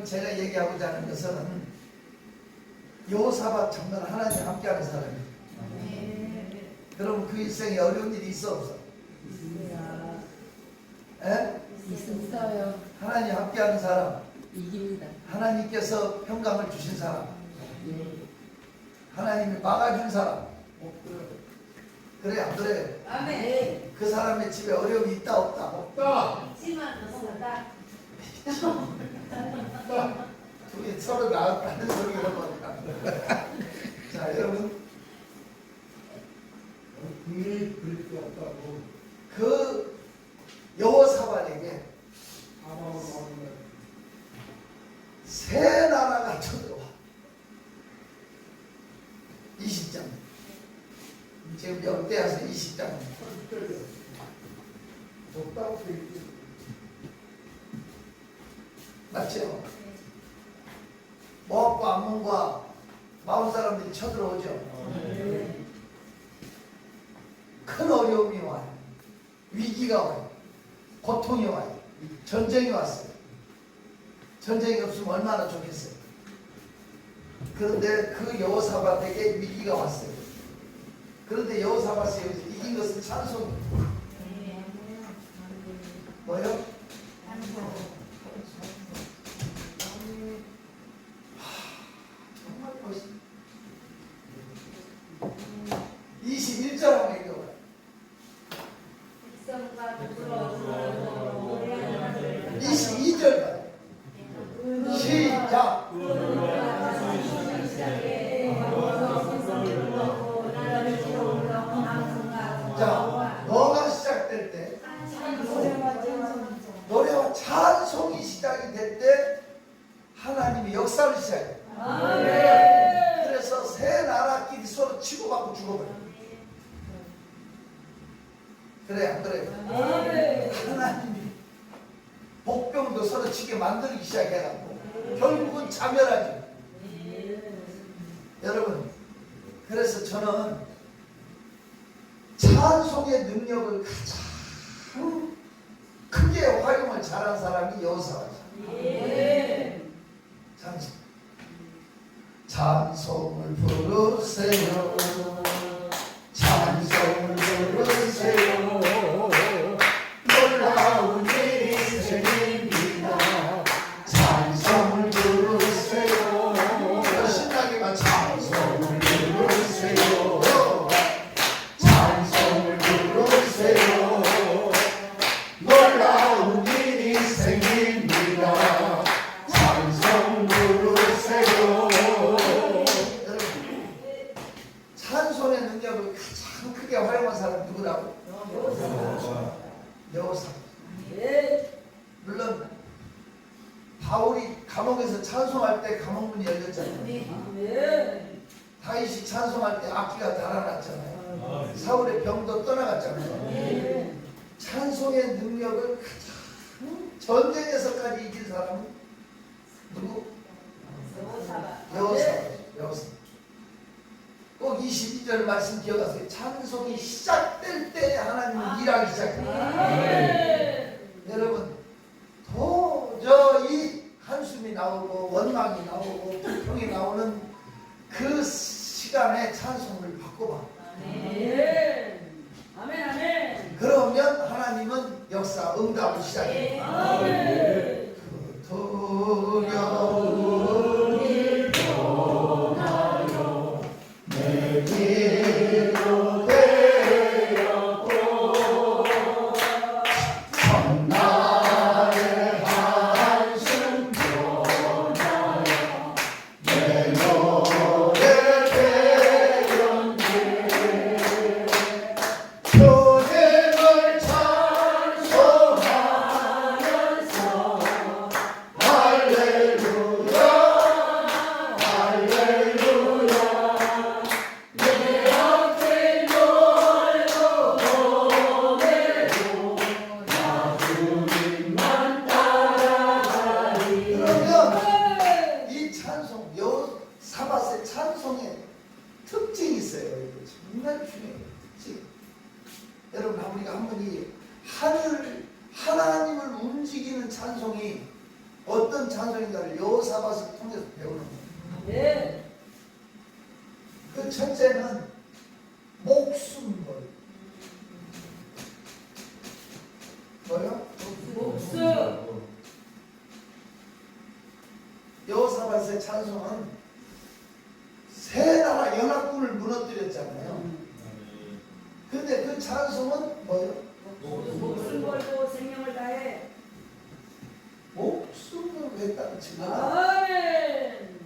제가 얘기하고자 하는 것은 여호사밧 정말 하나님 함께하는 사람이에요. 그럼 그 일생에 어려운 일이 있어 없어? 있어요. 하나님 함께하는 사람, 이깁니다. 하나님께서 평강을 주신 사람, 네. 하나님이 막아준 사람. 그래 안 그래? 아멘. 그 사람의 집에 어려움이 있다 없다? 없다. 있지만 없다. 둘이 서로 나았다는 소리가 뭔가. 자 여러분, 분명히 그럴 게 없다고. 그 여호사밧에게 사망을 막는 새 나라가 쳐들어와. 20장. 지금 역대하서 20장. 없다고 돼 있지. 맞죠? 모압과 암몬과 마온 사람들이 쳐들어오죠. 큰 어려움이 와요. 위기가 와요. 고통이 와요. 전쟁이 왔어요. 전쟁이 없으면 얼마나 좋겠어요. 그런데 그 여호사밧에게 위기가 왔어요. 그런데 여호사밧이 여기서 이긴 것은 찬송이에요. 뭐요? 정말 멋있다. 21절 한번 읽어봐요. 22절 봐요. 시작. 자, 너가 시작될 때, 노래와 찬송이 시작이 될 때 하나님이 역사를 시작해요. 그래서 새 나라끼리 서로 치고받고 죽어버려요. 그래 안 그래요? 하나님이 복병도 서로 치게 만들기 시작해갖고 결국은 자멸하죠. 여러분, 그래서 저는 찬송의 능력을 가장 크게 활용을 잘한 사람이 여호사밧이에요. 찬송을 부르세요. 찬송을 부르세요. 놀라운 일이 생깁니다. 찬송을 부르세요. 더 신나게만 찬송을 부르세요. 찬송을 부르세요. 놀라운 일이 생깁니다. 찬송 부르세요. 찬송의 능력을 가장 크게 활용한 사람 누구라고? 여호사밧. 물론 바울이 감옥에서 찬송할 때 감옥문이 열렸잖아요. 다윗이 찬송할 때 악기가 달아났잖아요. 사울의 병도 떠나갔잖아요. 찬송의 능력을 가장 전쟁에서까지 이긴 사람은 누구? 여호사밧. 꼭 22절 말씀 기억하세요. 찬송이 시작될 때 하나님은 일하기 시작해요. 여러분, 도저히 한숨이 나오고 원망이 나오고 불평이 나오는 그 시간에 찬송을 바꿔봐. 그러면 하나님은 역사 응답을 시작해요. 그 두려운 일 떠나요. 내 길로 되었고 첫날의 한숨 떠나요. 내 노래 배경에 주님을 찬송하면서 할렐루야 할렐루야 내 앞에 놀고 보내고 나 주님만 따라가리. 그러면 이 찬송, 여호사밧의 찬송의 특징이 있어요. 이거 정말 중요해요. 특징. 여러분, 우리가 한번 이 하나님을 움직이는 찬송이 어떤 찬송인가를 여호사밧을 통해서 배우는 거예요. 아멘. 그 첫째는 목숨걸. 뭐요? 목숨. 여호사밧의 찬송은 세 나라 연합군을 무너뜨렸잖아요. 근데 그 찬송은 뭐요? 목숨 걸고 생명을 다해. 목숨을 했다는 증거. 아멘.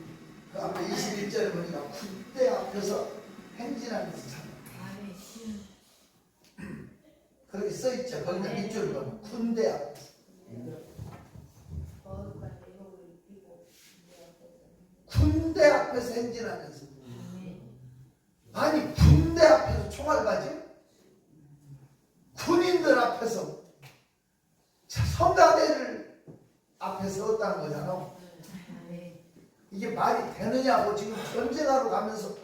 그 앞에 21절에 보니까 군대 앞에서 행진하면서 찬. 그렇게 써있죠. 거기다 밑줄을 보면 군대 앞에서. 군대 앞에서 행진하면서. 아니 군대 앞에서 총알 맞이? 군인들 앞에서 성가대를 앞에 세웠다는 거잖아. 이게 말이 되느냐고 지금 전쟁하러 가면서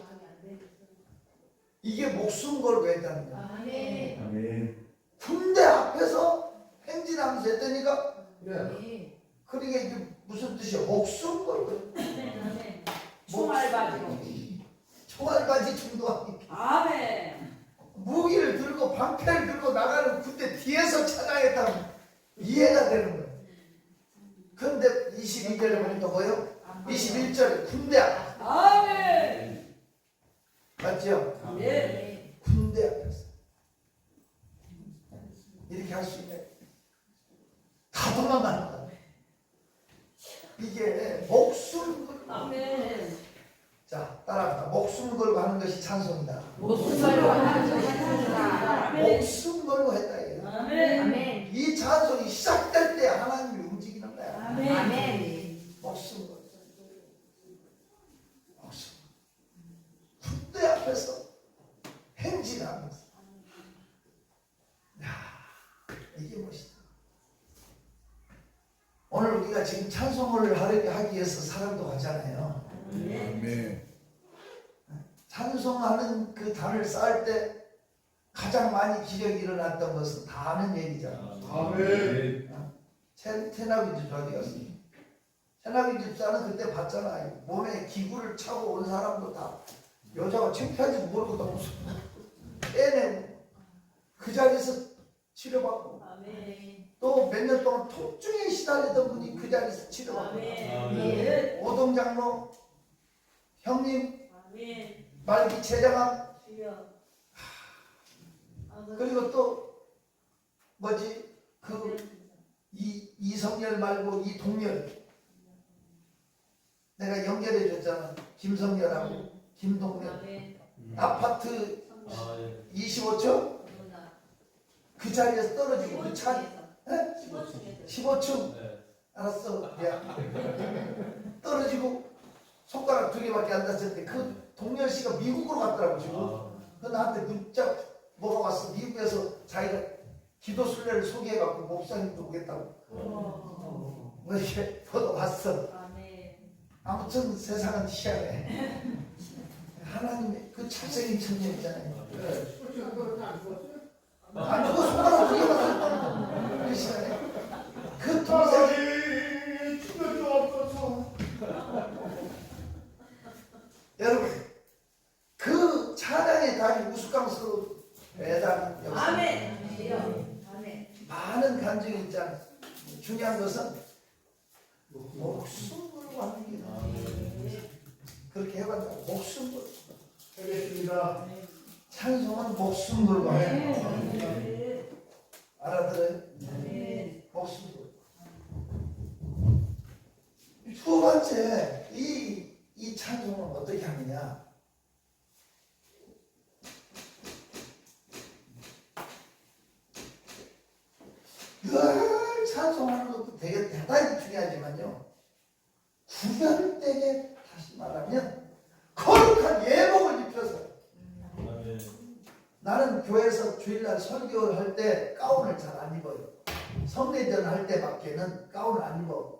이게 목숨 걸고 했다는 거야. 아멘. 군대 앞에서 행진하면서 했다니까. 네. 그러니까 이게 무슨 뜻이야? 목숨 걸고. 총알바지로. 총알바지 중도하니까 아멘. 무기를 들고 방패를 들고 나가는 군대 뒤에서 찬양했다면 이해가 되는 거야. 근데 22절에 보니까 뭐예요? 21절에 군대 앞. 아멘. 맞죠? 아멘. 군대 앞에서 이렇게 할 수 있네. 다 도망가는 거야. 이게 목숨 걸고. 아멘. 자, 따라합시다. 목숨 걸고 하는 것이 찬송이다. 목숨 걸고 하는 것이 찬송이다. 아멘. 목숨 걸고 했다 이게. 아멘. 이 찬송이 시작될 때 하나님이 움직이는 거야. 아멘. 목숨 걸고. 목숨. 군대 앞에서 행진하면서. 야, 이게 멋있다. 오늘 우리가 지금 찬송을 하기 위해서 사랑도 가잖아요. 아멘. 찬송하는 그 단을 쌓을 때 가장 많이 기적이 일어났던 것은 다 아는 얘기잖아. 아멘. 테나비 집사 어디 갔어? 테나비 집사는 그때 봤잖아. 몸에 기구를 차고 온 사람도 다 여자가 창피한지 모르고 다 무슨 빼내고 그 자리에서 치료받고 아멘. 또 몇 년 동안 통증에 시달리던 분이 그 자리에서 치료받고 아멘. 오동장로 형님 아멘. 말기 췌장암 주여. 그리고 또 뭐지 그 이성열 말고 이동열 내가 연결해 줬잖아. 김성열하고 김동열 아멘. 아파트 25층 그 자리에서 떨어지고 그 차 15층 알았어 미안 떨어지고 손가락 2개밖에 안 닿았는데 그 동열 씨가 미국으로 갔더라고 지금. 그 나한테 문자 뭐가 왔어. 미국에서 자기가 기도 순례를 소개해갖고 목사님도 오겠다고 뭐 이렇게 보도 왔어. 아멘. 아무튼 세상은 희한해. 하나님의 그 잘생긴 청년 있잖아요. 안 죽어 손가락 2개만 닿았다는 그 시간에 그 동생이 죽여줘 없어서. 여러분 그 찬양의 달이 우스꽝스러운 대단한 역사. 아멘. 아멘. 많은 감정이 있잖아요. 중요한 것은 목숨 걸고 하는 게 그렇게 해봤다. 목숨 걸고 하겠습니다. 찬송은 목숨 걸고 하는 거 알아들어요? 목숨 걸고. 두 번째 이 찬송은 어떻게 하느냐? 늘 찬송하는 것도 되게 대단히 중요하지만요. 구별되게 다시 말하면 거룩한 예복을 입혀서 나는 교회에서 주일날 설교를 할 때 가운을 잘 안 입어요. 성례전 할 때밖에는 가운을 안 입어.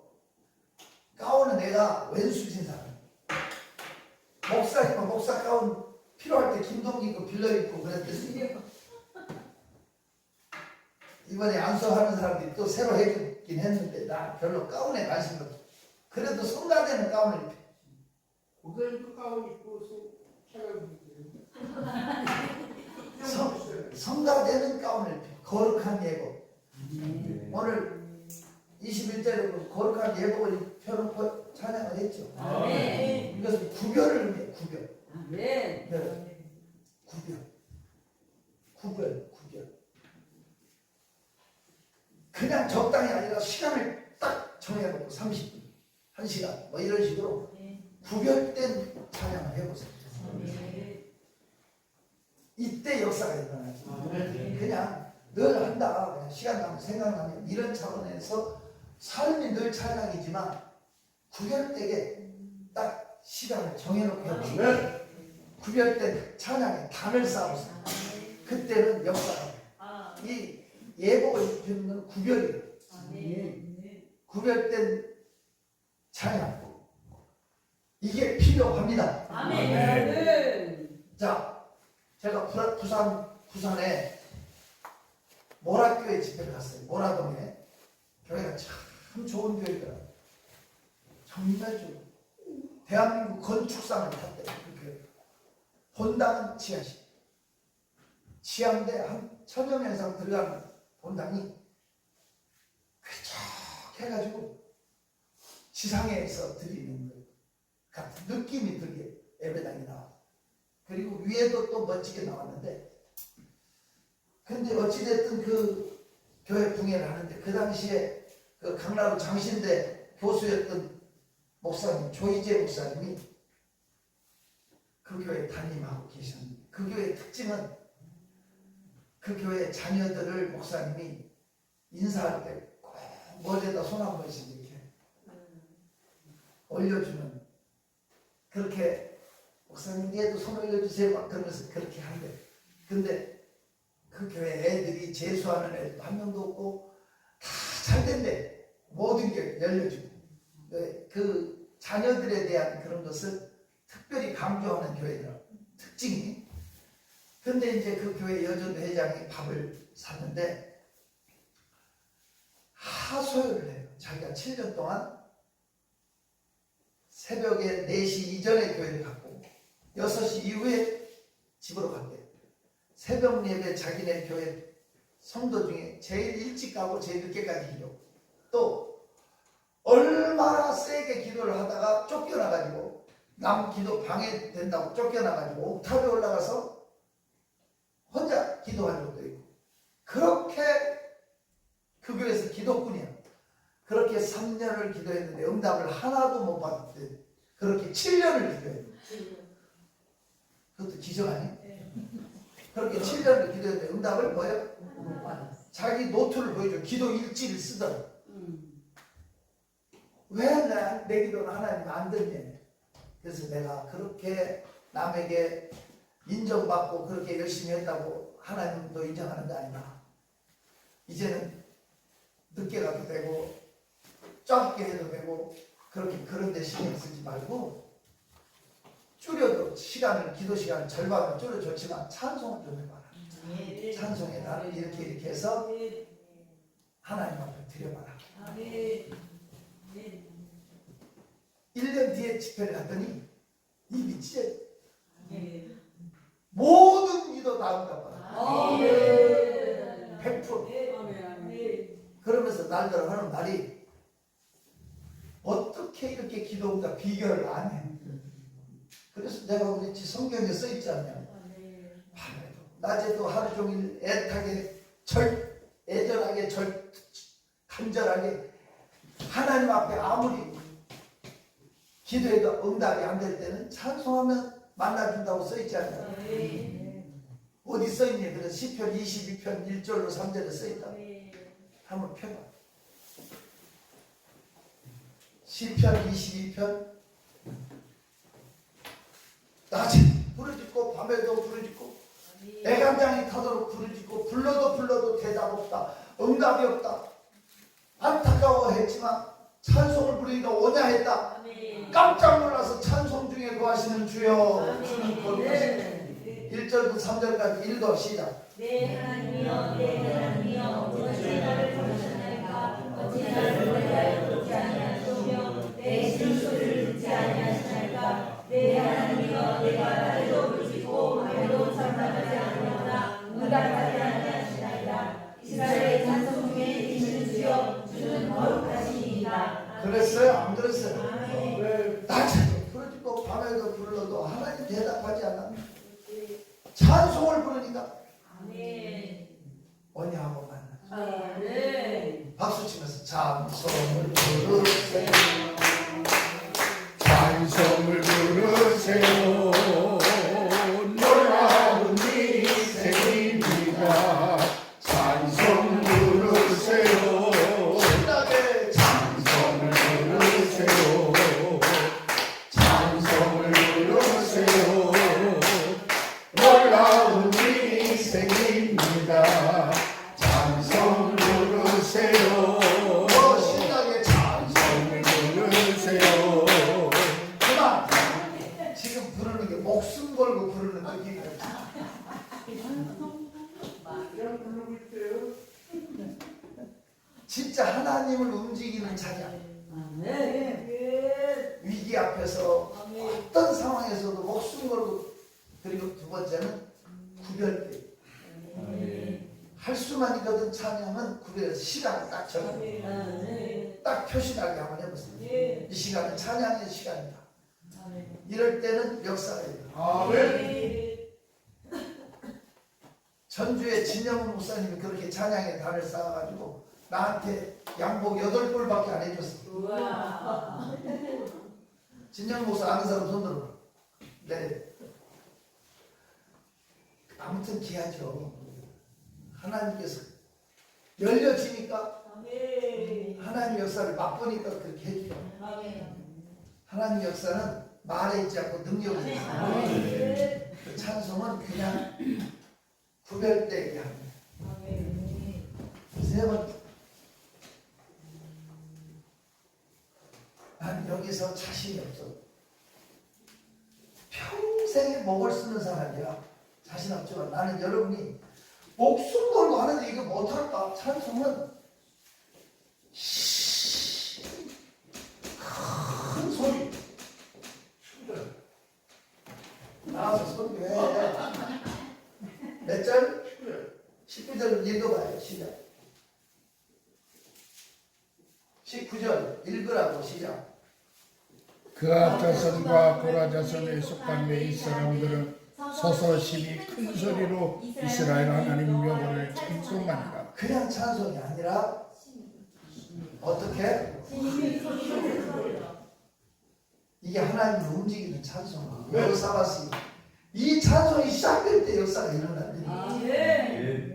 가운은 내가 왼수진 사람. 목사님은 목사 가운 필요할 때 김동기 거 빌려 입고 그랬듯이 이번에 안수하는 사람들이 또 새로 해주긴 했는데 나 별로 가운에 관심 없어. 그래도 성가대는 가운을 입혀. 고개도 가운 입고 차가 성가대는 가운을 입혀. 거룩한 예복. 오늘 21절에 거룩한 예복을 펴놓고 찬양을 했죠. 아멘. 이것은 구별을 의미해요. 구별. 아멘. 네. 구별. 그냥 적당히 아니라 시간을 딱 정해놓고 30분, 1시간 뭐 이런 식으로 구별된 찬양을 해보세요. 이때 역사가 일어나지. 그냥 늘 한다. 그냥 시간 나면 생각나면 이런 차원에서 삶이 늘 찬양이지만 구별되게 딱 시간을 정해놓고 해보세요. 구별된 찬양에 단을 쌓아보세요. 그때는 역사가 이 예복을 입히는 구별이에요. 구별된 찬양 이게 필요합니다. 자, 제가 부산에 모라교회 집회를 갔어요. 모라동에 교회가 참 좋은 교회더라고요. 정말 좋아요. 대한민국 건축상을 탔대요. 그 교회. 본당은 지하실. 지하인데 한 1000여 명 이상 들어가는 본당이 쾌적 해가지고 지상에서 드리는 것 같은 느낌이 들게 예배당이 나와. 그리고 위에도 또 멋지게 나왔는데, 근데 어찌됐든 그 교회 붕해를 하는데 그 당시에 그 강남구 장신대 교수였던 목사님 조희재 목사님이 그 교회 담임하고 계셨는데, 그 교회의 특징은 그 교회 자녀들을 목사님이 인사할 때 꼭 머리에다 손 한 번씩 이렇게 올려주는, 그렇게 목사님 얘도 손 올려주세요 막 그러면서 그렇게 한대. 근데 그 교회 애들이 재수하는 애도 한 명도 없고 다 잘 된대. 모든 게 열려주고 그 자녀들에 대한 그런 것을 특별히 강조하는 교회더라. 특징이. 근데 이제 그 교회 여전 회장이 밥을 샀는데 하소연을 해요. 자기가 7년 동안 새벽에 4시 이전에 교회를 갔고 6시 이후에 집으로 갔대요. 새벽 예배 자기네 교회 성도 중에 제일 일찍 가고 제일 늦게까지 기도. 또 얼마나 세게 기도를 하다가 쫓겨나가지고 남 기도 방해된다고 쫓겨나가지고 옥탑에 올라가서 혼자 기도한 적도 있고, 그렇게 그 교회에서 기도꾼이야. 그렇게 3년을 기도했는데 응답을 하나도 못 받았대. 그렇게 7년을 기도했는데 그것도 기적 아니에요? 그렇게 7년을 기도했는데 응답을 뭐예요? 자기 노트를 보여줘. 기도 일지를 쓰더라. 왜 내 기도는 하나님 안 듣냐. 그래서 내가 그렇게 남에게 인정받고 그렇게 열심히 했다고 하나님도 인정하는 게 아니다. 이제는 늦게 가도 되고 짧게 해도 되고 그렇게 그런 데 신경 쓰지 말고 줄여도 시간을, 기도 시간을 절반을 줄여줬지만 찬송을 좀 해봐라. 찬송에 나를 이렇게 해서 하나님 앞에 드려봐라. 1년 뒤에 집회를 갔더니 입이 찢어져. 모든 기도 다 응답받아. 100%. 그러면서 날더러 하는 말이 어떻게 이렇게 기도 응답 비결을 안 해. 그래서 내가 그랬지, 성경에 써 있지 않냐. 밤에도 낮에도 하루 종일 애타게 애절하게 간절하게 하나님 앞에 아무리 기도해도 응답이 안 될 때는 찬송하면 만나준다고 써 있지 않냐. 어디 써 있니? 그래서 시편 22편 1절로 3절에 써 있다. 한번 펴봐. 시편 22편. 낮에 부르짖고 밤에도 부르짖고 애감장이 타도록 부르짖고 불러도 대답 없다. 응답이 없다. 안타까워했지만 찬송을 부르기가 오냐했다. 깜짝 놀라서 찬송 중에 구하시는 주여 주는 거룩하시네. 1절부터 3절까지 읽어 시작. 내 하나님이여 내 하나님이여 어찌 나를 버리셨나이까 어찌 나를 버리하여 돕지 아니하시며 내 신소리를 듣지 아니하시나이까 내 하나님이여 내가 나를 부르짖고 말도 참담하지 아니하나 응답하지 아니하시나이다. 이스라엘의 찬송 중에 계시는 주여 주는 거룩하시니이다. 그랬어요? 안 그랬어요? 아멘. 낮에도 부르짖고 밤에도 불러도 하나님 대답하지 않아. 찬송을 부르니까 아멘. 언니하고 만나. 아멘. 박수 치면서 찬송을 부르세요. 찬송을 부르세요. 놀라운 일이 생깁니다. 찬송 부르세요. 신나게 찬송을 부르세요. 찬송을 부르세요. 놀라운 일이 생깁니다. 찬송 부르세요. 신나게 찬송. 찬송을 부르세요. 그만. 지금 부르는 게 목숨 걸고 부르는 느낌이에요. 그냥 부르고 있어요. 진짜 하나님을 움직이는 찬양. 아멘. 위기 앞에서 아멘. 어떤 상황에서도 목숨 걸고, 그리고 두 번째는 구별돼. 할 수만 있거든. 찬양은 구별해서 시간을 딱 정해. 아멘. 딱 표시나게 한번 해보세요. 예. 이 시간은 찬양의 시간이다. 아멘. 이럴 때는 역사가 있다. 아멘. 전주에 진영 목사님이 그렇게 찬양의 단을 쌓아가지고 나한테 양복 8벌밖에 안 해줬어. 우와. 진영 목사 아는 사람 손 들어. 네. 아무튼 귀하죠. 하나님께서 열려지니까 아멘. 하나님 역사를 맛보니까 그렇게 해줘요. 아멘. 하나님 역사는 말에 있지 않고 능력이 있어요. 아멘. 그 찬송은 그냥 구별되게 합니다. 아멘. 세 번째, 난 여기서 자신이 없어. 평생에 목을 쓰는 사람이야. 자신 없지만 나는 여러분이 목숨 걸고 하는데 이거 못할까? 찬송은 큰 소리 나와서 소리 왜? 몇 절? 19절 읽어봐요. 시작. 19절 읽으라고 시작. 그아 자손과 고라 자손에 속한 이 사람들은 서서 심히 큰 소리로 이스라엘 하나님 여호와를 찬송한다. 그냥 찬송이 아니라 어떻게? 이게 하나님을 움직이는 찬송. 여호사밧이 이 찬송이 시작될 때 역사가 일어납니다. 아멘.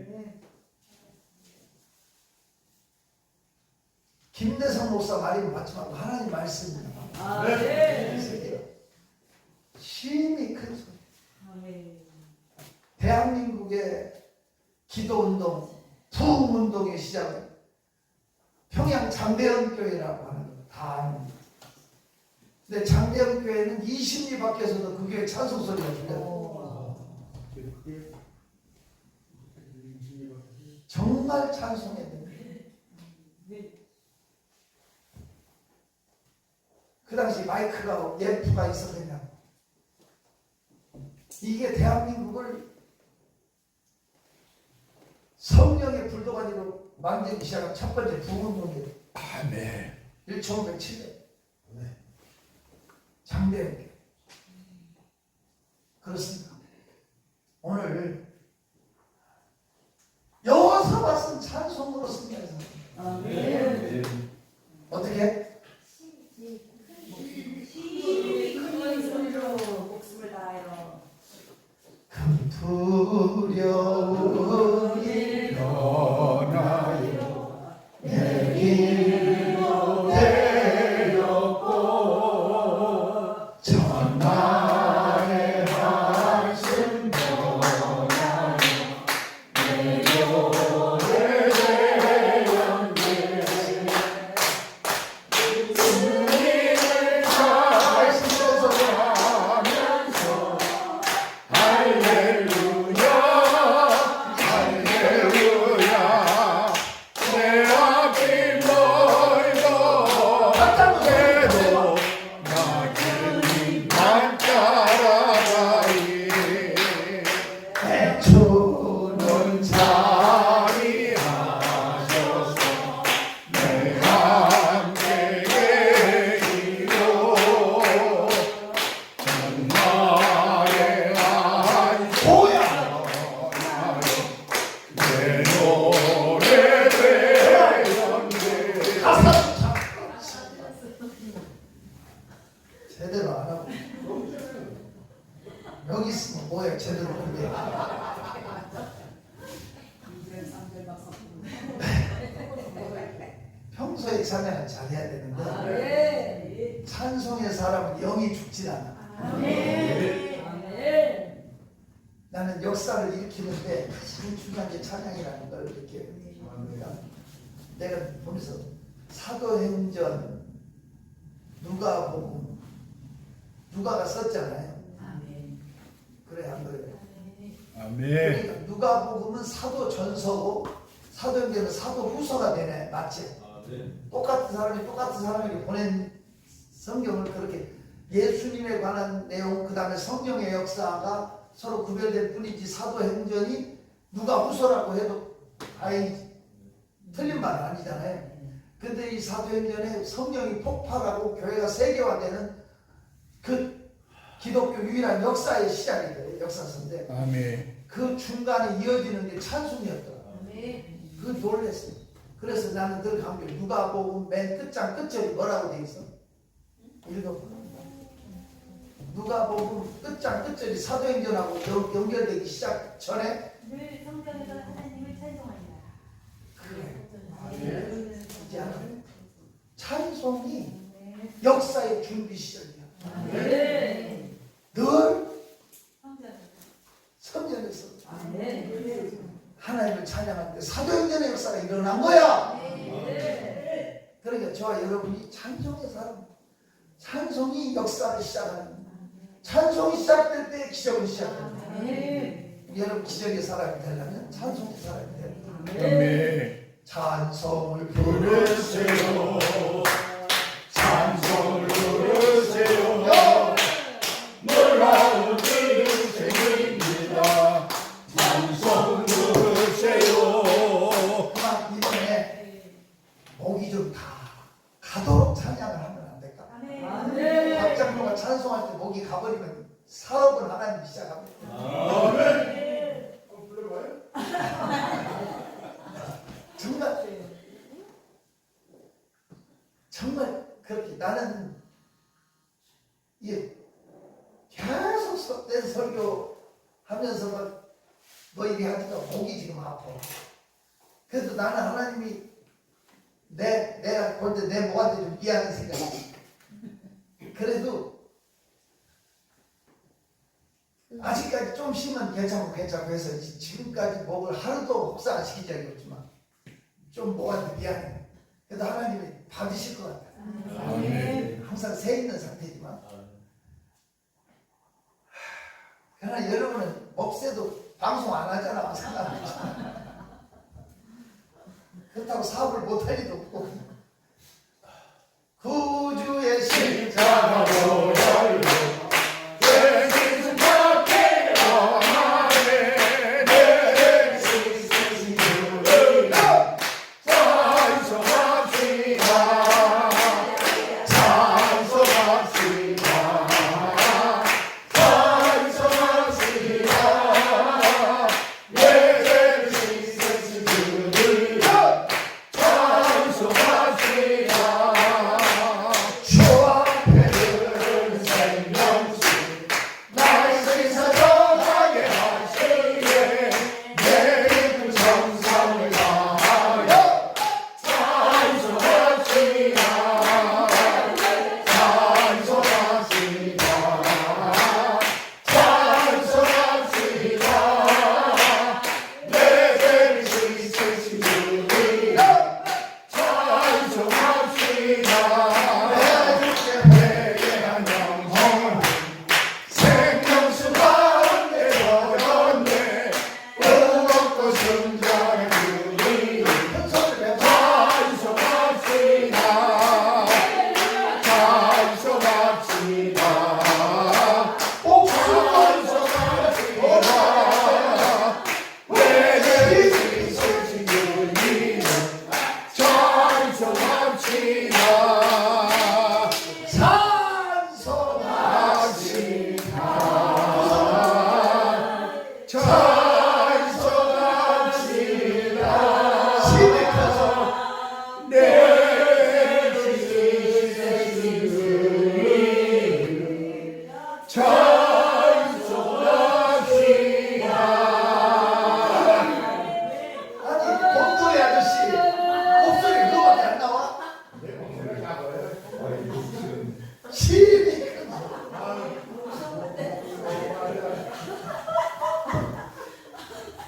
김대성 목사 말이 맞지 말고 하나님 말씀입니다. 아멘. 힘이 큰 소리. 아멘. 대한민국의 기도운동, 부흥운동의 시작은 평양 장대현 교회라고 하는 거 다 압니다. 근데 장대현 교회는 20리 밖에서도 그 교회 찬송 소리가 들려요. 정말 찬송해야 됩니다. 그 당시 마이크가 예프가 있었느냐. 이게 대한민국을 성령의 불도가니로 만들기 시작한 첫 번째 부흥운동이에요. 아멘. 1907년. 장대현. 그렇습니다. 오늘 여호사밧은 찬송으로 승리하는 사람. 아멘. 어떻게? 큰 소리로 목숨을 다하여 큰 두려움이 떠나요. 내 길로 데렸고 천하의 말씀 전하여 내 교회 대연계 찬송해야 되는데 찬송의 사람은 영이 죽지 않아. 나는 역사를 일으키는데 가장 중요한 게 찬양이라는 걸 이렇게 합니다. 내가 보면서 사도행전, 누가복음, 누가가 썼잖아요. 그래 안 그래요? 아멘. 그러니까 누가복음은 사도전서고 사도행전은 사도후서가 되네. 맞지? 똑같은 사람에게 보낸 성경을 그렇게 예수님에 관한 내용, 그 다음에 성령의 역사가 서로 구별될 뿐이지 사도행전이 누가후서라고 해도 다행히 틀린 말은 아니잖아요. 근데 이 사도행전에 성령이 폭발하고 교회가 세계화되는 그 기독교 유일한 역사의 시작이 돼요. 역사서인데 아멘. 그 중간에 이어지는 게 찬송이었더라고요. 그 놀랬어요. 그래서 나는 늘 강조해. 누가복음 맨 끝장 끝절이 뭐라고 돼 있어? 읽어보라. 누가복음 끝장 끝절이 사도행전하고 연결되기 시작 전에 늘 성경에서 하나님을 찬송하리라. 그래. 이제 알아요. 찬송이 역사의 준비 시절이야. 늘 성전에서 하나님을 찬양하는데 사도행전의 역사가 일어난 거야. 그러니까 저와 여러분이 찬송의 사람, 찬송이 역사를 시작하는, 찬송이 시작될 때 기적은 시작합니다. 여러분 기적의 사람이 되려면 찬송의 사람이 됩니다. 아멘. 찬송을 부르세요. 찬송을 부르세요. 놀라운 일생입니다. 찬송 부르세요. 그만 이번에 목이 좀 다 가도록 찬양을 하면 안 될까? 박장로가 찬송할 때 목이 가버리면 사업을 하나님이 시작합니다. 아멘. 불러봐요. 정말 그렇게 나는 이게 계속 속된 설교 하면서 막 너희들이 하니까 목이 지금 아파. 그래도 나는 하나님이 내가 볼 때 내 목한테 좀 미안한 생각이. 그래도 아직까지 좀 쉬면 괜찮고 해서 지금까지 목을 하루도 혹사 안 시킨 적이 없지만 좀 목한테 미안해. 그래도 하나님이 받으실 것 같아요. 항상 새 있는 상태지만. 그러나 여러분은 목새도 방송 안 하잖아. 상관없잖아. 그렇다고 사업을 못할 리도 없고. 구주의 십자가로 열려 찬송하 힘이 큰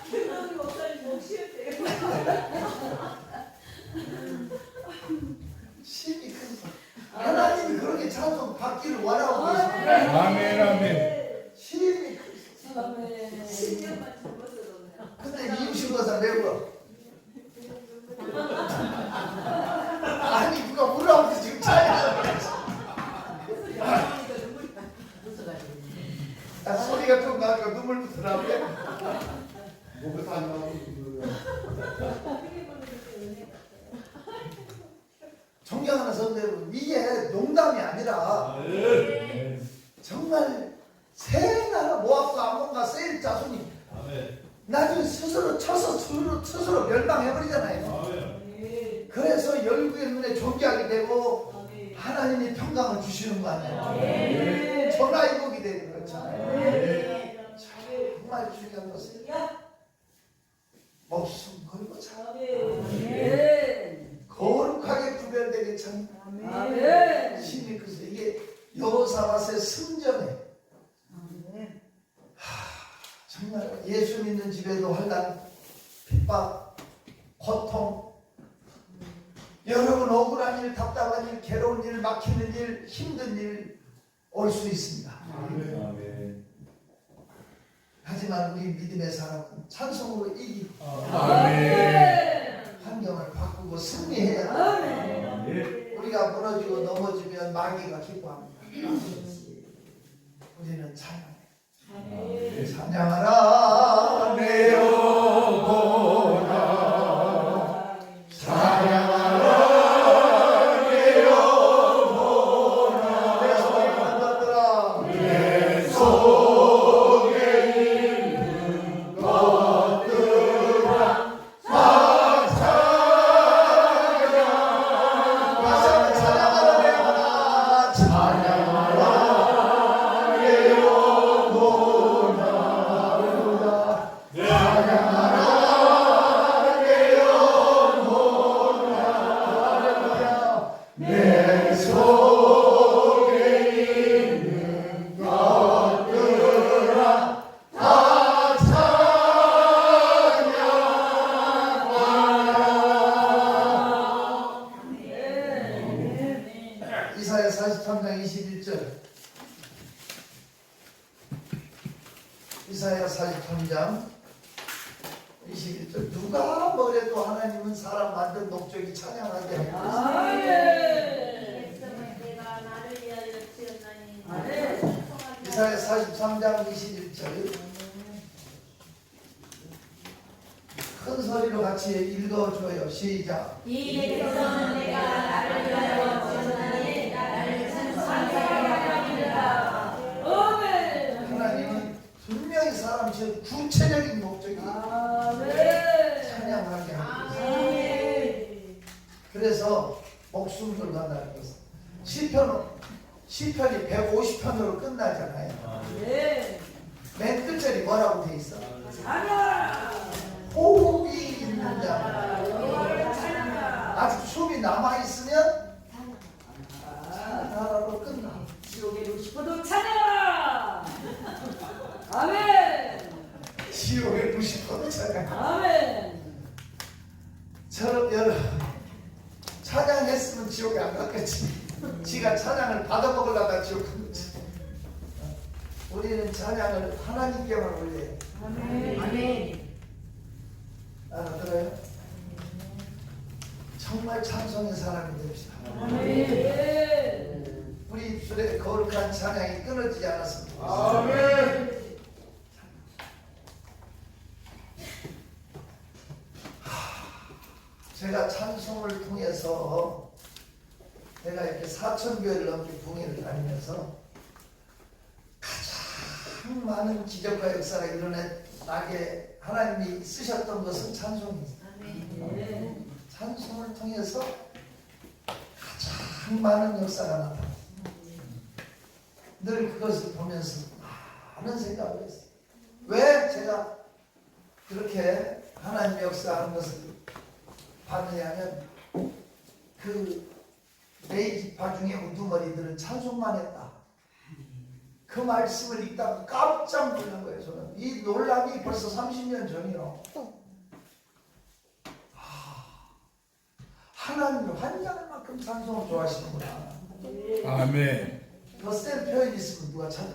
김영희 목사님 목 쉬었대요. 힘이 큰 하나님이 그렇게 찬송 받기를 원하고 계십니다. 아멘 아멘. 힘이 큰 10년만 젊었어도 근데 임신거사 왜 울어? 아니 누가 울라고 지금 차야. 나 소리가 좀 나니까 눈물부터 나오네. 목부터 안 나오고 존경하는 성도여러분, 이게 농담이 아니라 정말 새 나라 모압과 암몬과 세일 자손이 나중에 스스로 쳐서 스스로 멸망해버리잖아요. 그래서 열국의 눈에 존귀하게 되고 하나님이 평강을 주시는 거 아니에요. 전화위복이 되는 거잖아요. 정말 중요한 것은 목숨 걸고 참 거룩하게 구별되게 참 힘이 크세요. 이게 여호사밧의 승전에 정말 예수 믿는 집에도 환난, 핍박, 고통, 여러분 억울한 일, 답답한 일, 괴로운 일, 막히는 일, 힘든 일 올 수 있습니다. 하지만 우리 믿음의 사람은 찬송으로 이기고 환경을 바꾸고 승리해야 합니다. 우리가 무너지고 넘어지면 마귀가 기뻐합니다. 우리는 찬양해. 찬양하라 내 영혼아, 찬양하라 내 영혼아. 내 소리 만들어라. 내 속에 있는 것들아 다 찬양. 다시 한번 찬양하라 내 영혼아, 찬양하라 내 영혼아. 내 속에 있는 것들아 다 찬양하라. 이사야 43장 21절. 이사야 43장 21절. 누가 뭐래도 하나님은 사람 만든 목적이 찬양하게 하고 이사야 43장 21절. 큰 소리로 같이 읽어줘요. 시작. 이 백성은 내가 나를 위하여 지었나니 나를 찬송하게 하리라. 아멘. 하나님은 분명히 사람 지은 구체적인 목적이 찬양하게 하고 있어요. 그래서 목숨 걸고 한다는 것은 시편이 150편으로 끝나잖아요. 맨 끝절이 뭐라고 돼 있어? 호흡이 있는 자. 아직 숨이 남아있으면 찬양하라로 끝나. 지옥에 누고 싶어도 찬양하라. 아멘. 지옥에 루시퍼도 찬양. 아멘. 저런 여러분 찬양했으면 지옥에 안 갔겠지. 지가 찬양을 받아먹으려다 지옥 간 거지. 우리는 찬양을 하나님께만 올려요. 아멘. 알아들어요? 정말 찬송의 사람이 됩시다. 아멘. 우리 입술에 거룩한 찬양이 끊어지지 않았습니다. 아멘. 제가 찬송을 통해서 내가 이렇게 4,000교회를 넘게 붕해를 다니면서 가장 많은 기적과 역사가 일어나게 하나님이 쓰셨던 것은 찬송입니다. 찬송을 통해서 가장 많은 역사가 나타납니다. 늘 그것을 보면서 많은 생각을 했어요. 왜 제가 그렇게 하나님의 역사하는 것을 봤느냐면 그 레이지파 중에 우두머리들은 찬송만 했다. 그 말씀을 읽다가 깜짝 놀란 거예요. 저는 이 놀람이 벌써 30년 전이요. 하나님은 환장할 만큼 찬송을 좋아하시는구나. 아멘. 더 센 표현 있으면 누가 찾아?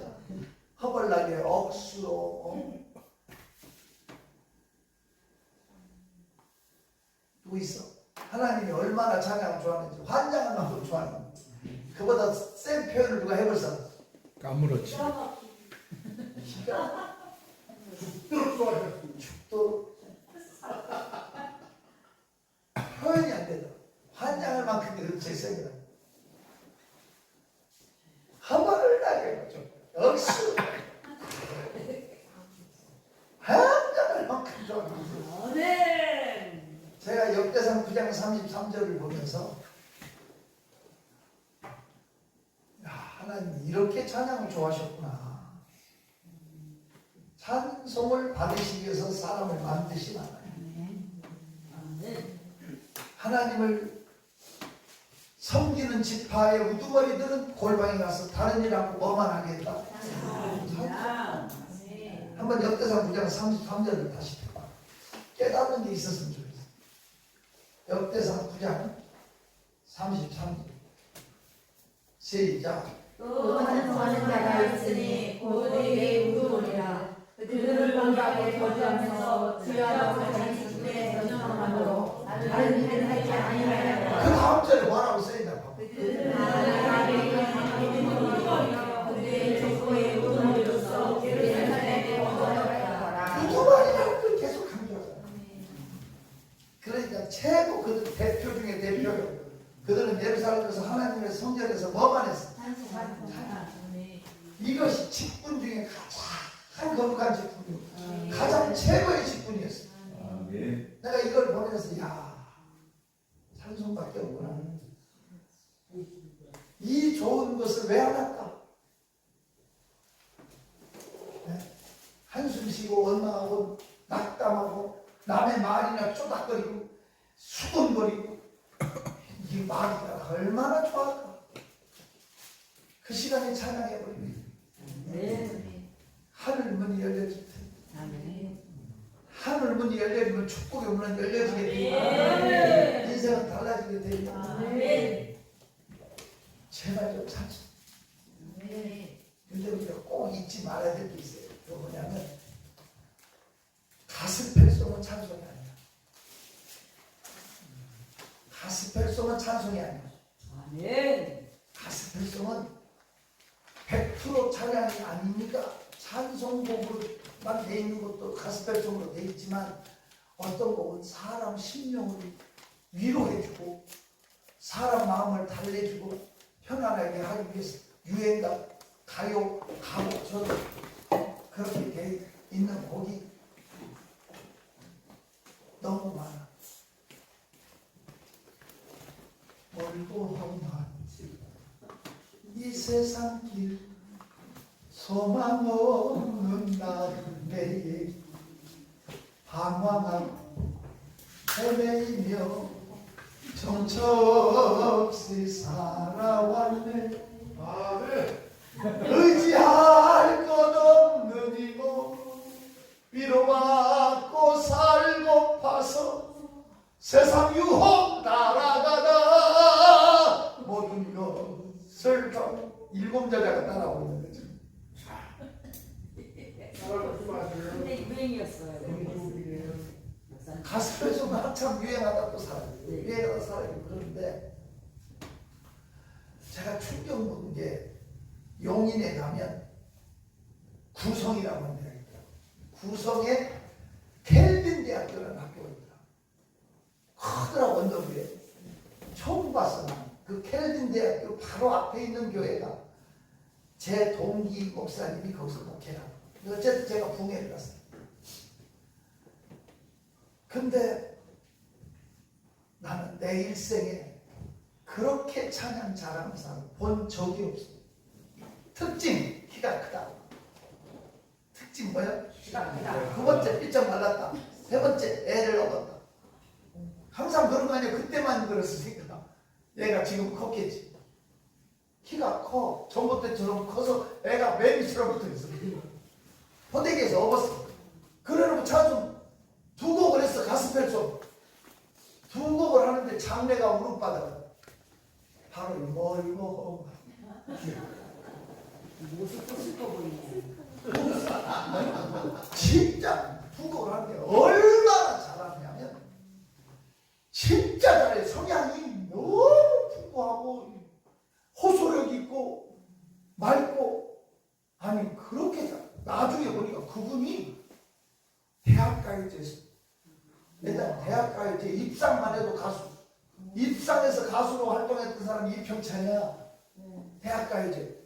허벌나게 억수로 누구 있어? 하나님이 얼마나 찬양을 좋아하는지 환장할 만큼 좋아하는 거야. 그보다 센 표현을 누가 해볼 사람? 까무러치. 죽도록 표현이 안 되더라. 환장할 만큼 그렇게 세더라. 허벌나게 거죠. 억수 환장할 만큼 좋아하는 제가 역대상 9장 33절을 보면서 야, 하나님이 이렇게 찬양을 좋아하셨구나. 찬송을 받으시기 위해서 사람을 만드신 하나님. 하나님을 섬기는 지파의 우두머리들은 골방에 가서 다른 일 하고 뭐만 하겠다. 한번 역대상 9장 33절을 다시 봐. 깨닫는 게 있었으면 좋겠어요. 역대상 9장 33절 시작. 또 찬송하는 자가 있으니 곧 내게 우두머리라. 그들을 공격에 거주하면서 주야로 자기 집에 전념함으로 다른 일을 하지 그 아니하였다. 다음 절에 뭐라고 써있나 봐. 그들은 하나님의 그들의 족보의 우두머리로서 예루살렘에 거주하였더라. 우두머리라고 계속 강조하잖아. 그러니까 최고 그들 대표 중에 대표요. 그들은 예루살렘에서 하나님의 성전에서 뭐만 했어? 이것이 직분 중에 가장 거룩한 직분이고 가장 최고의 직분이었어. 내가 이걸 보면서 야, 찬송밖에 없구나. 이 좋은 것을 왜 안 할까? 네? 한숨 쉬고 원망하고 낙담하고 남의 말이나 쪼닥거리고 수군거리고 이 말이가 얼마나 좋아할까? 그 시간에 찬양해버리면 하늘 문이 열려질 텐데 하늘 문이 열려지면 축복의 문은 열려지게 되고 인생은 달라지게 되고 제발 좀 찬송. 근데 우리가 꼭 잊지 말아야 될 게 있어요. 그거 뭐냐면 가스펠송은 찬송이 아니야. 가스펠송은 찬송이 아니야. 가스펠송은 100% 찬양이 아닙니까? 찬송곡으로만 돼 있는 것도 가스펠송으로 돼 있지만 어떤 곡은 사람 심령을 위로해주고 사람 마음을 달래주고 편안하게 하기 위해서 유행가, 가요, 가곡 저도 그렇게 돼 있는 곡이 너무 많아. 멀고 험한 이 세상 길 소망 없는 나를 방황하고 헤매이며 정처없이 살아왔네. 의지할 것 없는 이곳 위로받고 살고파서 세상 유혹 따라가다 모든 것을 일곱 여자가 따라오고 있는 거죠. 근데 유행이었어요. 가스펠송은 한참 유행하다 또 사라지고 유행하다 사라지고 그러는데 제가 충격 먹은 게 용인에 가면 구성이라고 하는 데가 있더라고요. 구성에 켈빈 대학교라는 학교가 있더라고요. 크더라고 언덕 위에. 처음 봤어 난. 그 켈빈 대학교 바로 앞에 있는 교회가 제 동기 목사님이 거기서 목회라고. 어쨌든 제가 붕해를 갔어요. 근데 나는 내 일생에 그렇게 찬양 잘하는 사람 본 적이 없어. 특징 키가 크다. 특징 뭐야? 키가 크다. 두 번째 삐쩍 말랐다. 세 번째 애를 얻었다. 항상 그런 거 아니야. 그때만 그랬으니까. 얘가 지금 컸겠지. 키가 커. 전봇대처럼 커서 애가 매미처럼 붙어있어. 포대기에서 업었어. 그래놓고 차 좀 두 곡을 했어. 가스펠 좀. 두 곡을 하는데 장래가 울음바다가 바로 이거 모습도 슬퍼 보이네. 진짜 두 곡을 하는데 얼마나 잘하냐면 진짜 잘해. 성향이 너무 풍부하고 호소력 있고 맑고 아니 그렇게 나중에 보니까 그분이 대학가요제에서 일단 대학가요제 입상만 해도 가수 입상해서 가수로 활동했던 사람이 이평찬이야. 대학가요제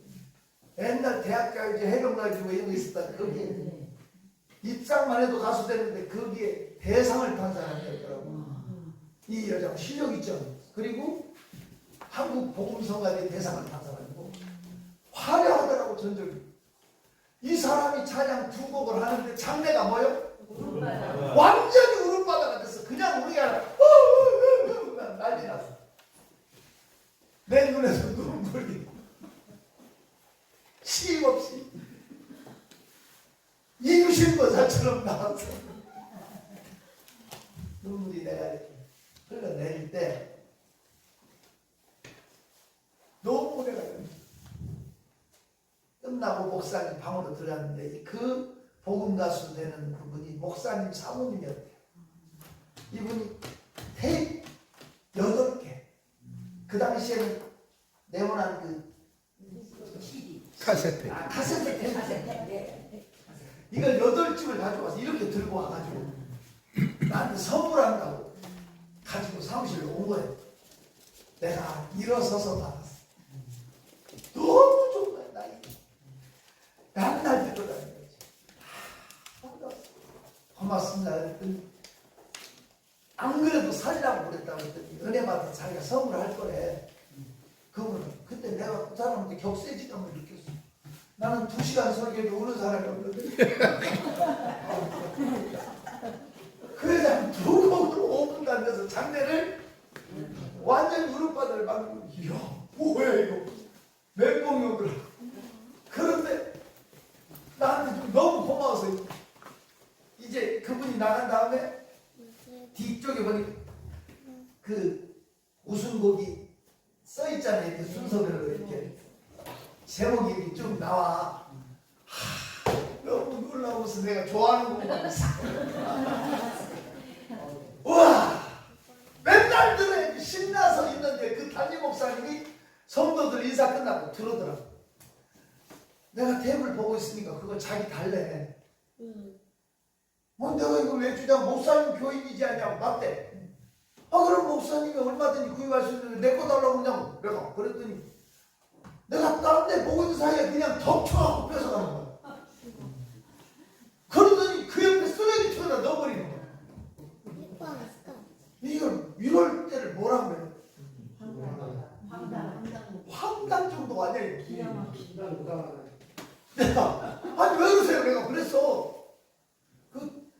옛날 대학가요제 해병가요제 뭐 이런 거 있었다. 거기에 입상만 해도 가수 되는데 거기에 대상을 탄 사람이었더라고. 이 여자 실력 있죠. 그리고 한국 복음성가대 대상을 탄 사람이고 화려하더라고. 전적이. 이 사람이 찬양 두 곡을 하는데 장래가 뭐요? 완전히 울음바다가 됐어. 그냥 우리가 난리 났어. 내 눈에서 눈물이 쉼없이 이유신 거사처럼 나왔어. 눈물이 내가 이렇게 흘러내릴 때 너무 내가 끝나고 목사님 방으로 들어갔는데 그 복음 가수 되는 그분이 목사님 사모님이었대요. 이분이 테이프 8개. 그 당시에는 네모난 그 카세트. 카세트 테이프. 이걸 8집을 가져와서 이렇게 들고 와가지고 나한테 선물한다고 가지고 사무실로 온 거예요. 내가 일어서서 받았어. 너무 좋은 거야. 나 이게. 맨날 듣고 다니는 거지. 고맙습니다. 그랬더니 안 그래도 살라고 그랬다고 했더니 은혜 받아서 자기가 선물할 거래. 그분은 그때 내가 그 사람한테 격세지감을 느꼈어. 나는 2시간 설교도 우는 사람이 없는데 그 여자는 두 곡으로 5분 앉아서 장례를 완전히 울음바다를 막고 이야 뭐야 이거 멘붕이 오더라. 그런데 나한테 좀 너무 고마워서 이제 그분이 나간 다음에 뒤쪽에 보니 그 웃음곡이 써있잖아요. 이렇게 순서별로 이렇게 제목이 이렇게 쭉 나와. 너무 놀라워서 내가 좋아하는 곡만 있어. 우와 맨날 들어야지 신나서 있는데 그 담임 목사님이 성도들 인사 끝나고 들어오더라고. 내가 탭을 보고 있으니까 그거 자기 달래. 내가 이거 왜 주냐. 목사님 교인이지 않냐고 맞대. 그럼 목사님이 얼마든지 구입할 수 있는데 내 거 달라고 그러냐고. 내가 그랬더니 내가 딴 데 보고 있는 사이에 그냥 덮쳐갖고 뺏어가는 거야. 그러더니 그 옆에 쓰레기통에다 넣어버리는 거야. 이걸 이럴 때를 뭐라고 그래? 황당 정도가 아니야. 내가 아니 왜 그러세요? 내가 그랬어.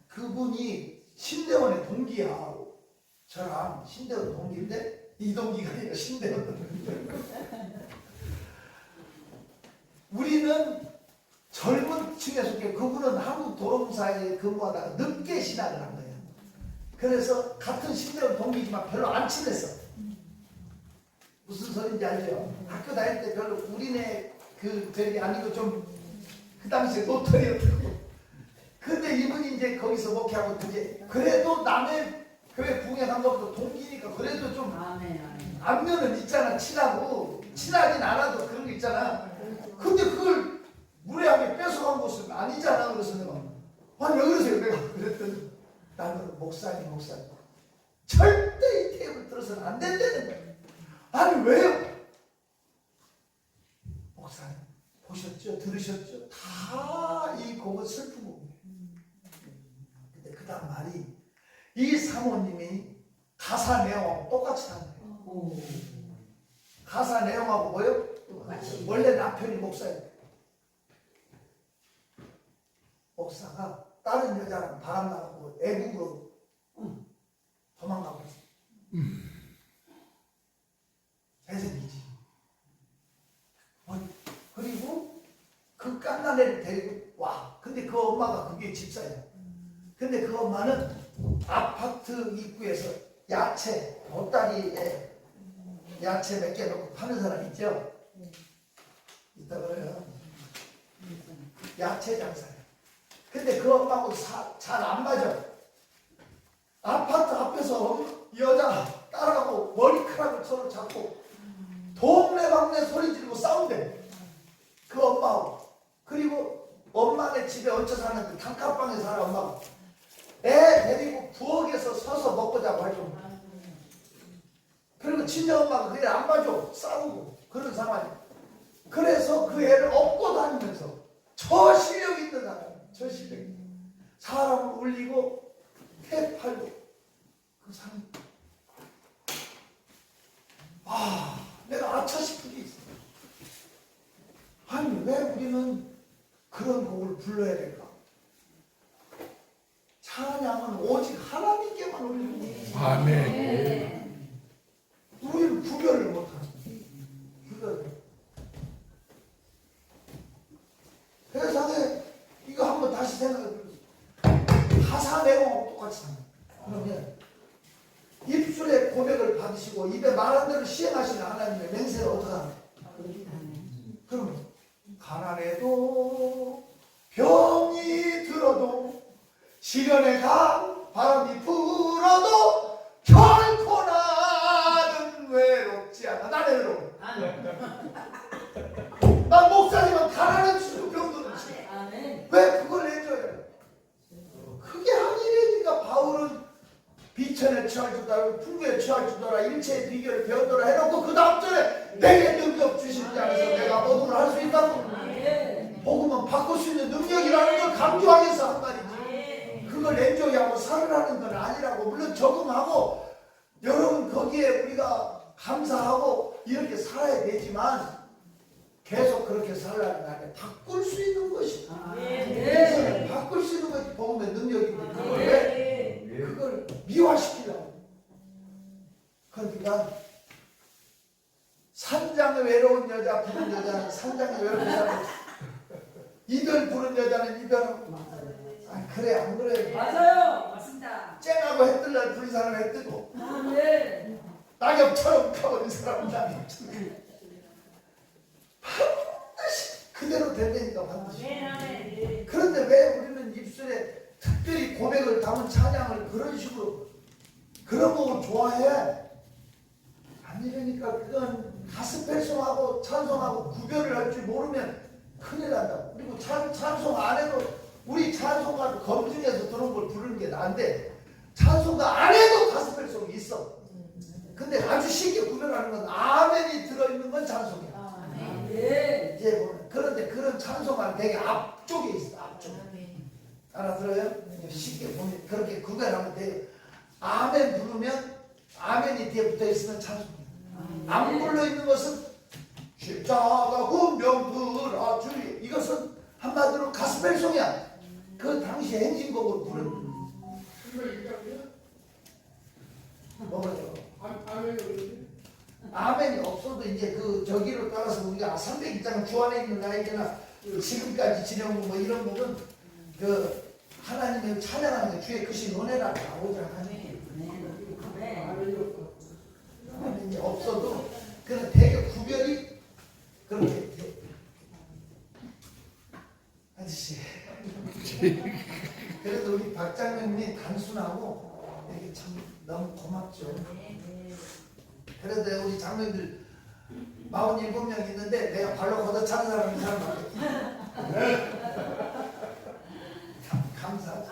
그분이 신대원의 동기야. 저랑 신대원 동기인데 이 동기가 아니라 신대원 동기. 우리는 젊은 층에 속해. 그분은 한국도로공사에 근무하다가 늦게 신학을 한 거예요. 그래서 같은 신대원 동기지만 별로 안 친했어. 무슨 소리인지 알죠? 학교 다닐 때 별로 우리네 저기 아니고 좀 그 당시에 노털이었고. 근데 이분이 이제 거기서 목회하고 이제 그래도 남의 교회 부흥한 것도 동기니까 그래도 좀 안면은 있잖아. 친하고 친하진 않아도 그런 거 있잖아. 근데 그걸 무례하게 뺏어간 것은 아니잖아. 그래서 내가 아니 왜 그러세요? 내가 그랬더니 나는 목사님 절대 이 테이블 들어서는 안 된다는 거야. 아니 왜요? 목사님 보셨죠? 들으셨죠? 다 이 곡은 슬픈 곡이에요. 근데 그 다음 말이 이 사모님이 가사 내용하고 똑같이 한 거예요. 가사 내용하고 뭐요? 원래 남편이 목사예요. 목사가 다른 여자랑 바람나고 애국으로 도망가고 있어요. 배색이지. 그리고 그 갓난 애를 데리고 와. 근데 그 엄마가 그게 집사야. 근데 그 엄마는 아파트 입구에서 야채, 보따리에 야채 몇 개 넣고 파는 사람 있죠? 있다 그래요. 야채 장사야. 근데 그 엄마하고 잘 안 맞아. 아파트 앞에서 여자 따라가고 머리카락을 서로 잡고 동네방네 소리 지르고 싸운대. 그 엄마하고. 그리고 엄마네 집에 얹혀 사는데 단칸방에 살아 엄마가. 애 데리고 부엌에서 서서 먹고 자고 할 정도. 그리고 친정엄마가 그 애 안 봐줘. 싸우고 그런 상황이야. 그래서 그 애를 업고 다니면서 저 실력 있는 사람, 저 실력 있는 사람을 울리고 폐 팔고 그 사람. 내가 아차 싶은 게 있어. 아니 왜 우리는 그런 곡을 불러야 될까? 찬양은 오직 하나님께만 올리는 거예요. 아멘. 우리는 구별을 못하는 거예요. 세상에 이거 한번 다시 생각해 보세요. 가사 내용하고 똑같이 하는 거예요. 그러면 입술에 고백을 받으시고 입에 말한 대로 시행하시는 하나님의 맹세를 어떻게 하냐? 그럼 가난해도 병이 들어도 시련에 강 바람이 불어도 결코 나는 외롭지 않아. 나는 외로워. 난 목사님은 가난한 수도 병도 없지. 왜 그걸 내줘야 돼? 그게 아니라니까. 바울은 비천에 취할 줄 알고 풍부에 취할 줄 알아 일체의 비결을 배우더라 해놓고 그 다음 절에 내게 능력 주시지 않아서 내가 모든 걸 할 수 있다고. 복음은 바꿀 수 있는 능력이라는 걸 강조하기 위해서 한 말이지. 그걸 엔조이하고 살으라는 건 아니라고. 물론 적응하고 여러분 거기에 우리가 감사하고 이렇게 살아야 되지만 계속 그렇게 살라는 거 아니야. 바꿀 수 있는 것이. 인생을 바꿀 수 있는 것이 복음의 능력인데 그걸 왜? 그걸 미화시키려고. 그러니까 산장에 외로운 여자 부른 여자는 산장에 외로운 여자는 이별 부른 여자는 이별하고. 그래 안 그래? 맞아요. 맞습니다. 쨍하고 해 뜰 날 부른 사람 해 뜨고 네. 낙엽처럼 가버린 사람은 낙엽처럼 반드시 그대로 된다니까. 반드시. 그런데 왜 우리는 입술에 특별히 고백을 담은 찬양을 그런 식으로 그런 곡을 좋아해? 아니라니까. 그건 가스펠송하고 찬송하고 구별을 할 줄 모르면 큰일 난다. 그리고 찬송 안 해도 우리 찬송가 검증해서 들어온 걸 부르는 게 나은데 찬송가 안 해도 가스펠송이 있어. 근데 아주 쉽게 구별하는 건 아멘이 들어있는 건 찬송이야. 이제 보면. 그런데 그런 찬송가는 되게 앞쪽에 있어. 앞쪽에. 알아들어요? 쉽게 보면 그렇게 구별하면 돼요. 아멘 부르면 아멘이 뒤에 붙어있으면 찬송이야. 안 불러있는 것은 십자가 훈병 들어주리. 이것은 한마디로 가스펠송이야. 그 당시 행진곡을 부르는 뭐죠? 아멘이 없어도 이제 그 저기를 따라서 우리가 300일장 주 안에 있는 나에게나 지금까지 지내온 뭐 이런 부분 그 하나님의 찬양하는 게 주의 크신 은혜라 나오잖아. 아멘이 없어도 그런 되게 구별이 그렇게 돼. 아저씨. 그래도 우리 박장님이 단순하고 이렇게 참 너무 고맙죠. 그래도 우리 장로님들 47명 있는데 내가 발로 걷어차는 사람이 사람밖에. 감사하죠.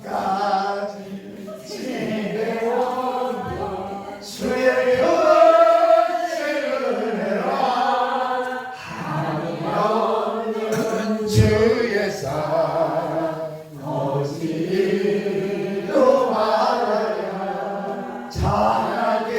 까지 지내온 주의 은혜라 하면 주의 사랑 어디로 말하랴. 찬양하게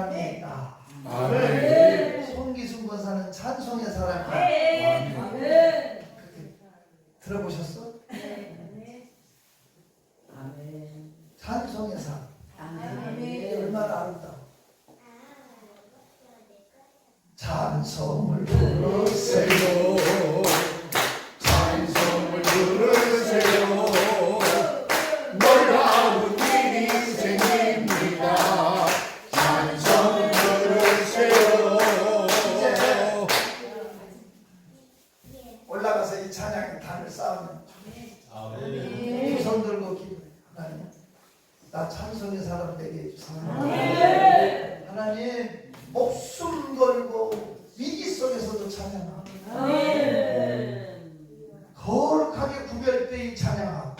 하나님의 나. 아멘. 손기순 권사는 찬송의 사람이야. 아멘. 들어보셨어? 아멘. 찬송의 사람. 아멘. 얼마나 아름다워. 찬송을 부르세요. 찬송을 부르세요. 놀라운 일이 생깁니다. 찬송을 부르세요. 올라가서 이 찬양의 단을 쌓으면 두 손 들고 기도해. 하나님, 나 찬송의 사람 되게 해주세요. 하나님, 목숨 걸고 위기 속에서도 찬양하고 거룩하게 구별되이 찬양하고